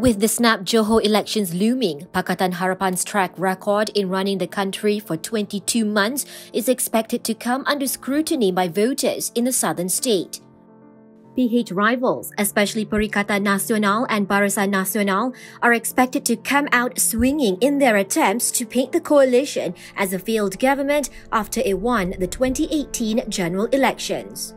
With the snap Johor elections looming, Pakatan Harapan's track record in running the country for 22 months is expected to come under scrutiny by voters in the southern state. PH rivals, especially Perikatan Nasional and Barisan Nasional, are expected to come out swinging in their attempts to paint the coalition as a failed government after it won the 2018 general elections.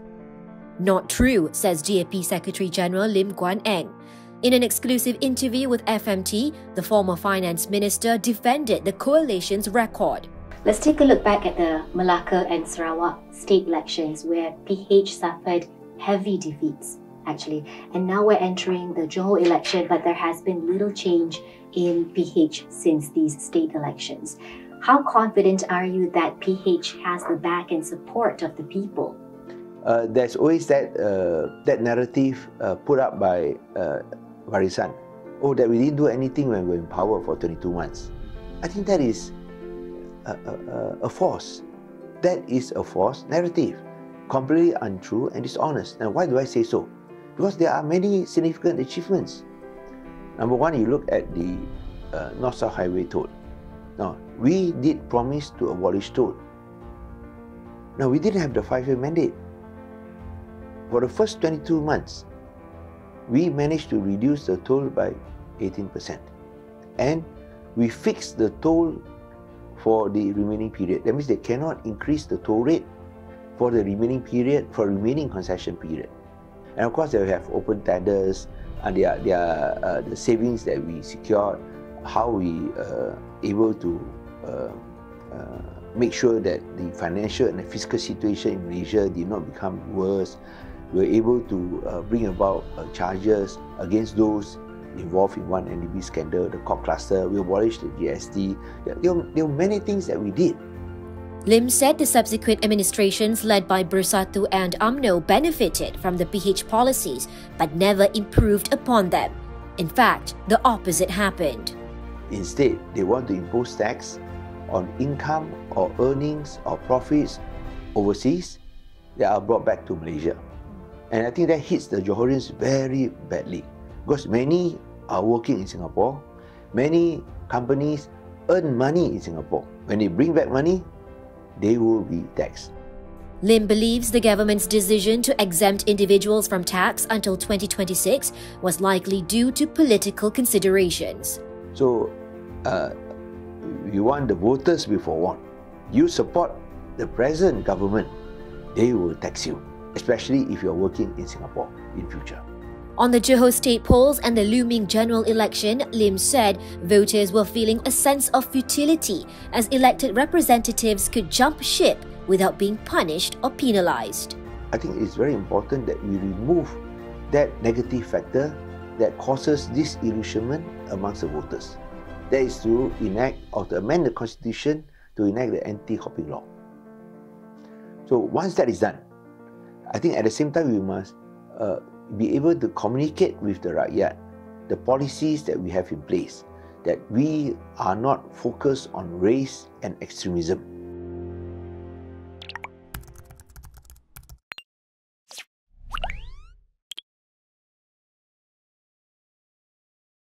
Not true, says DAP Secretary General Lim Guan Eng. In an exclusive interview with FMT, the former finance minister defended the coalition's record. Let's take a look back at the Malacca and Sarawak state elections where PH suffered heavy defeats, actually. And now we're entering the Johor election, but there has been little change in PH since these state elections. How confident are you that PH has the back and support of the people? There's always that narrative put up by Barisan, that we didn't do anything when we were in power for 22 months. I think that is a false. That is a false narrative, completely untrue and dishonest. And why do I say so? Because there are many significant achievements. Number one, you look at the North-South Highway toll. Now, we did promise to abolish toll. Now, we didn't have the 5-year mandate. For the first 22 months, we managed to reduce the toll by 18%. And we fixed the toll for the remaining period. That means they cannot increase the toll rate for the remaining period, for remaining concession period. And of course, they have open tenders and the savings that we secured, how we able to make sure that the financial and the fiscal situation in Malaysia did not become worse. We were able to bring about charges against those involved in one NDB scandal, the COP cluster. We abolished the GST. There were many things that we did. Lim said the subsequent administrations led by Bersatu and UMNO benefited from the PH policies but never improved upon them. In fact, the opposite happened. Instead, they want to impose tax on income or earnings or profits overseas that are brought back to Malaysia. And I think that hits the Johorians very badly because many are working in Singapore. Many companies earn money in Singapore. When they bring back money, they will be taxed. Lim believes the government's decision to exempt individuals from tax until 2026 was likely due to political considerations. So, you want the voters to be forewarned. You support the present government, they will tax you, especially if you're working in Singapore in future. On the Johor state polls and the looming general election, Lim said voters were feeling a sense of futility as elected representatives could jump ship without being punished or penalised. I think it's very important that we remove that negative factor that causes disillusionment amongst the voters. That is to enact or to amend the constitution to enact the anti-hopping law. So once that is done, I think at the same time we must be able to communicate with the rakyat the policies that we have in place, that we are not focused on race and extremism.